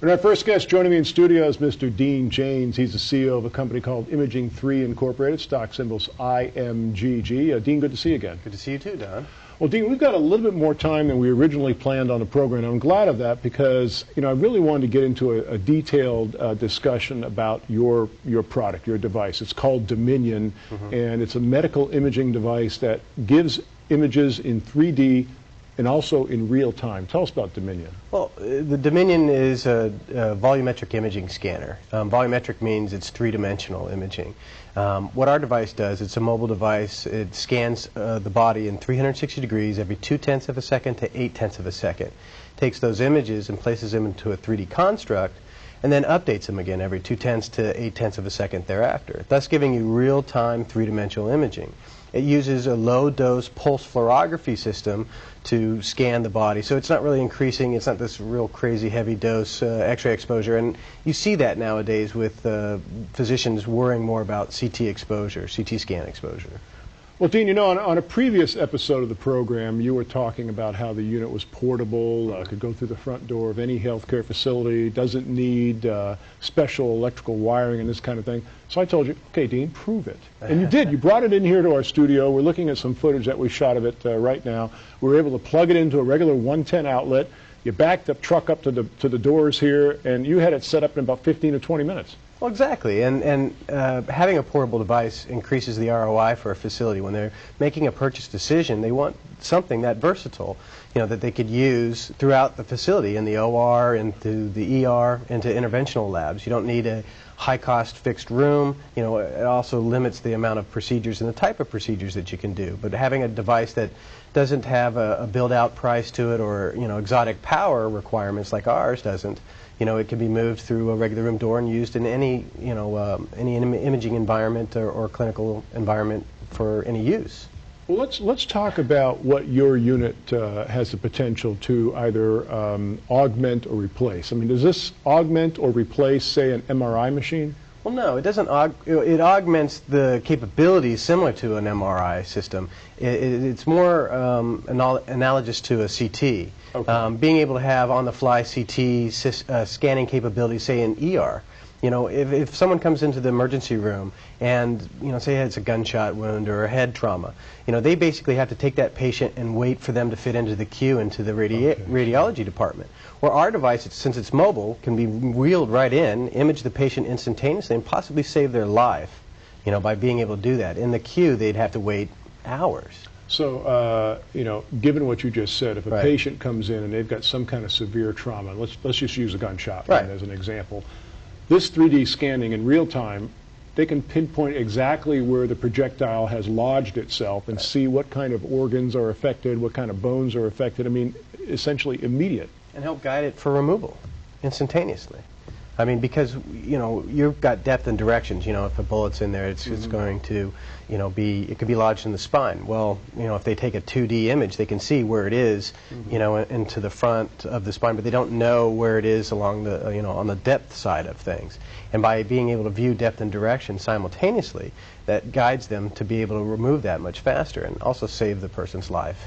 And our first guest joining me in studio is Mr. Dean Janes. He's the CEO of a company called Imaging 3 Incorporated, stock symbols IMGG. Dean, good to see you again. Good to see you too, Don. Well, Dean, we've got a little bit more time than we originally planned on the program, and I'm glad of that because, I really wanted to get into a detailed discussion about your product, your device. It's called Dominion, and it's a medical imaging device that gives images in 3D and also in real time. Tell us about Dominion. Well, the Dominion is a volumetric imaging scanner. Volumetric means it's three-dimensional imaging. What our device does, it's a mobile device. It scans the body in 360 degrees every 0.2 of a second to 0.8 of a second. Takes those images and places them into a 3D construct and then updates them again every 0.2 to 0.8 of a second thereafter, thus giving you real-time three-dimensional imaging. It uses a low-dose pulse fluorography system to scan the body, so it's not really increasing. It's not this real crazy heavy dose X-ray exposure, and you see that nowadays with physicians worrying more about CT exposure, CT scan exposure. Well, Dean, on a previous episode of the program, you were talking about how the unit was portable, could go through the front door of any healthcare facility, doesn't need special electrical wiring and this kind of thing. So I told you, okay, Dean, prove it. And you did. You brought it in here to our studio. We're looking at some footage that we shot of it right now. We were able to plug it into a regular 110 outlet. You backed the truck up to the doors here, and you had it set up in about 15 to 20 minutes. Well, exactly, and having a portable device increases the ROI for a facility. When they're making a purchase decision, they want something that versatile, that they could use throughout the facility, in the OR, into the ER, into interventional labs. You don't need a high-cost fixed room. It also limits the amount of procedures and the type of procedures that you can do. But having a device that doesn't have a build-out price to it or exotic power requirements like ours doesn't, it can be moved through a regular room door and used in any imaging environment or clinical environment for any use. Well, let's talk about what your unit has the potential to either augment or replace. I mean, does this augment or replace, say, an MRI machine? Well, no, it doesn't. It augments the capabilities similar to an MRI system. It's more analogous to a CT. Okay. Being able to have on-the-fly CT scanning capabilities, say in ER. If someone comes into the emergency room and, say it's a gunshot wound or a head trauma, they basically have to take that patient and wait for them to fit into the queue into the radiology department. Where our device, since it's mobile, can be wheeled right in, image the patient instantaneously, and possibly save their life, by being able to do that. In the queue, they'd have to wait hours. So, given what you just said, if a patient comes in and they've got some kind of severe trauma, let's just use a gunshot wound as an example. This 3D scanning in real time, they can pinpoint exactly where the projectile has lodged itself and see what kind of organs are affected, what kind of bones are affected. I mean, essentially immediate. And help guide it for removal instantaneously. I mean, because, you've got depth and directions. If a bullet's in there, it's going to, it could be lodged in the spine. Well, if they take a 2D image, they can see where it is, into the front of the spine, but they don't know where it is along the, on the depth side of things. And by being able to view depth and direction simultaneously, that guides them to be able to remove that much faster and also save the person's life.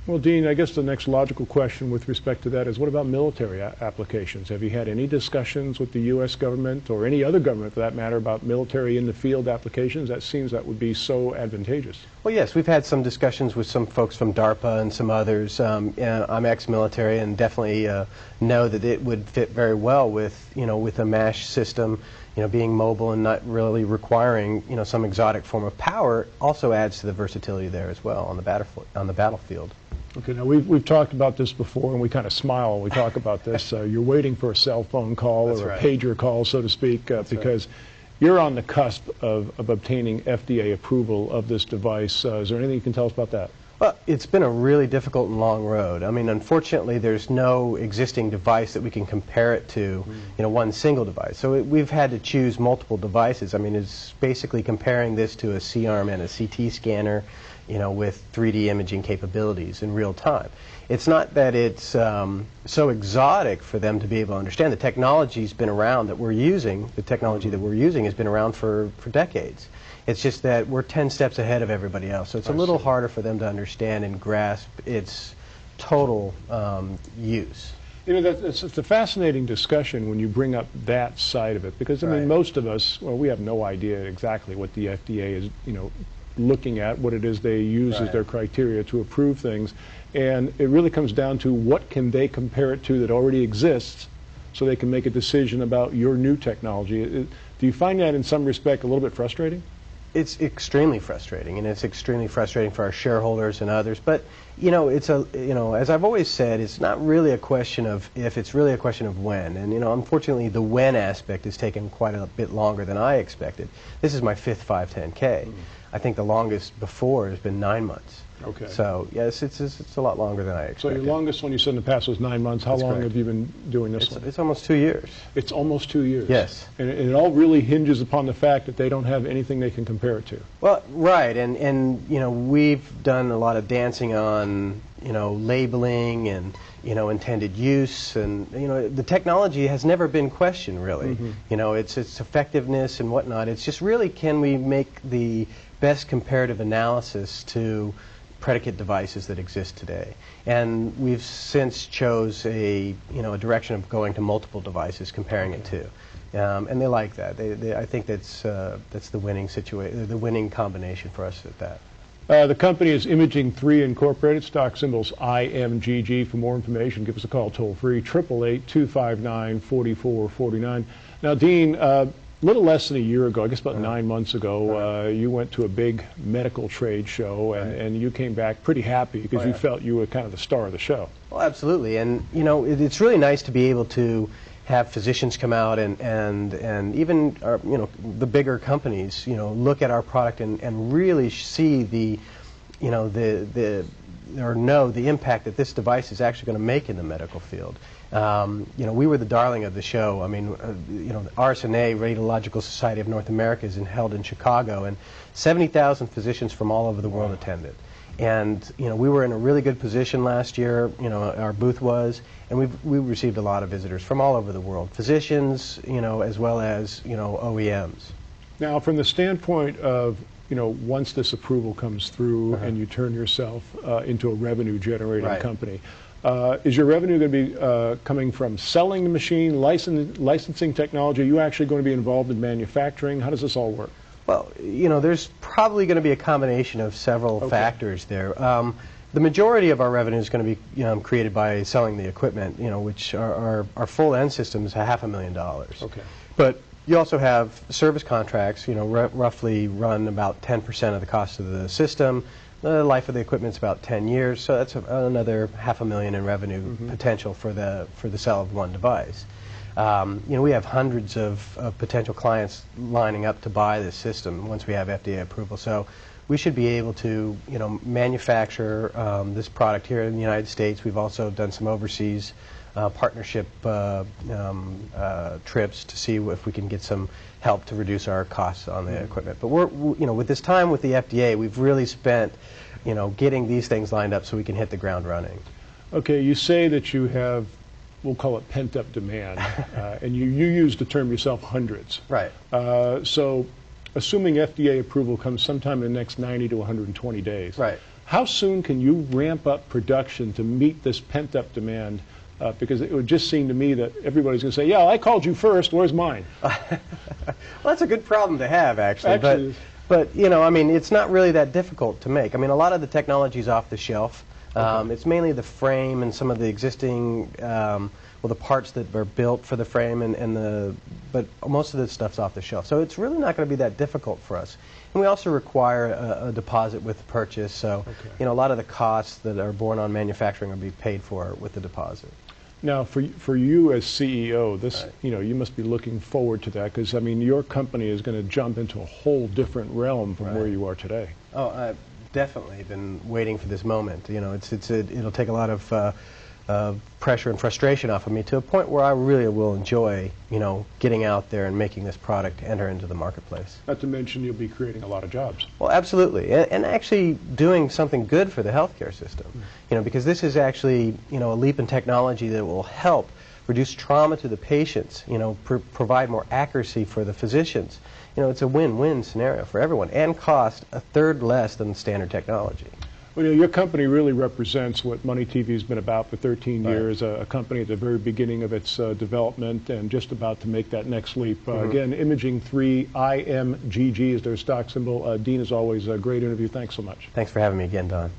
Well, Dean, I guess the next logical question with respect to that is, what about military applications? Have you had any discussions with the U.S. government or any other government, for that matter, about military in the field applications? That seems that would be so advantageous. Well, yes, we've had some discussions with some folks from DARPA and some others. I'm ex-military and definitely know that it would fit very well with, with a MASH system. Being mobile and not really requiring, some exotic form of power also adds to the versatility there as well on the battlefield. Okay, now we've talked about this before, and we kind of smile when we talk about this. You're waiting for a cell phone call or a pager call, so to speak, because you're on the cusp of obtaining FDA approval of this device. Is there anything you can tell us about that? Well, it's been a really difficult and long road. I mean, unfortunately, there's no existing device that we can compare it to, one single device. So we've had to choose multiple devices. I mean, it's basically comparing this to a C-arm and a CT scanner, with 3D imaging capabilities in real time. It's not that it's so exotic for them to be able to understand. The technology's been around that we're using. The technology that we're using has been around for decades. It's just that we're 10 steps ahead of everybody else. So it's a little harder for them to understand and grasp its total use. You know, it's a fascinating discussion when you bring up that side of it, because, I mean, most of us, well, we have no idea exactly what the FDA is, you know, looking at, what it is they use as their criteria to approve things. And it really comes down to what can they compare it to that already exists so they can make a decision about your new technology. Do you find that in some respect a little bit frustrating? It's extremely frustrating, and it's extremely frustrating for our shareholders and others. But you know, as I've always said, it's not really a question of if; it's really a question of when. And you know, unfortunately, the when aspect has taken quite a bit longer than I expected. This is my 5th 510K. I think the longest before has been 9 months. Okay. So yes, it's a lot longer than I expected. So your longest one you said in the past was 9 months. How long have you been doing this one? It's almost 2 years. It's almost 2 years. Yes. And it all really hinges upon the fact that they don't have anything they can compare it to. Well, right, and you know, we've done a lot of dancing on, you know, labeling and, you know, intended use, and you know, the technology has never been questioned really. You know, its effectiveness and whatnot. It's just really, can we make the best comparative analysis to predicate devices that exist today? And we've since chose a direction of going to multiple devices, comparing it to, and they like that. I think that's the winning situation, the winning combination for us at that. The company is Imaging 3 Incorporated, stock symbols IMGG. For more information, give us a call toll-free, 888-259-4449. Now, Dean, a little less than a year ago, I guess about 9 months ago, you went to a big medical trade show, and you came back pretty happy because you felt you were kind of the star of the show. Well, absolutely, and you know, it's really nice to be able to have physicians come out and even you know, the bigger companies, you know, look at our product and really see the, you know, or know the impact that this device is actually going to make in the medical field. You know, we were the darling of the show. I mean, you know, the RSNA, Radiological Society of North America, is held in Chicago, and 70,000 physicians from all over the world attended. And you know, we were in a really good position last year. You know, our booth was, and we received a lot of visitors from all over the world, physicians, you know, as well as, you know, OEMs. Now, from the standpoint of, you know, once this approval comes through and you turn yourself into a revenue-generating company, is your revenue going to be coming from selling the machine, licensing technology? Are you actually going to be involved in manufacturing? How does this all work? Well, you know, there's probably going to be a combination of several factors there. The majority of our revenue is going to be, you know, created by selling the equipment, you know, which our full end system is $500,000. Okay. But you also have service contracts, you know, roughly run about 10% of the cost of the system. The life of the equipment is about 10 years, so that's another $500,000 in revenue potential for the sale of one device. You know, we have hundreds of potential clients lining up to buy this system once we have FDA approval. So we should be able to, you know, manufacture this product here in the United States. We've also done some overseas partnership trips to see if we can get some help to reduce our costs on the equipment. But you know, with this time with the FDA, we've really spent, you know, getting these things lined up so we can hit the ground running. Okay, you say that you have, we'll call it pent-up demand, and you used the term yourself, hundreds. Right. So assuming FDA approval comes sometime in the next 90 to 120 days, how soon can you ramp up production to meet this pent-up demand? Because it would just seem to me that everybody's going to say, yeah, I called you first, where's mine? Well, that's a good problem to have, actually. But you know, I mean, it's not really that difficult to make. I mean, a lot of the technology is off the shelf. It's mainly the frame and some of the existing, well, the parts that are built for the frame, but most of the stuff's off the shelf. So it's really not going to be that difficult for us. And we also require a deposit with the purchase, so you know, a lot of the costs that are borne on manufacturing will be paid for with the deposit. Now, for you as CEO, this, you know, you must be looking forward to that, because I mean, your company is going to jump into a whole different realm from where you are today. Oh, I've definitely been waiting for this moment. You know, it'll take a lot of pressure and frustration off of me to a point where I really will enjoy, you know, getting out there and making this product enter into the marketplace. Not to mention you'll be creating a lot of jobs. Well, absolutely, and actually doing something good for the healthcare system. You know, because this is actually, you know, a leap in technology that will help reduce trauma to the patients. You know, provide more accuracy for the physicians. You know, it's a win-win scenario for everyone, and cost a third less than standard technology. Well, your company really represents what MoneyTV has been about for 13 years, a company at the very beginning of its development and just about to make that next leap. Again, Imaging 3, IMGG is their stock symbol. Dean, as always, a great interview. Thanks so much. Thanks for having me again, Don.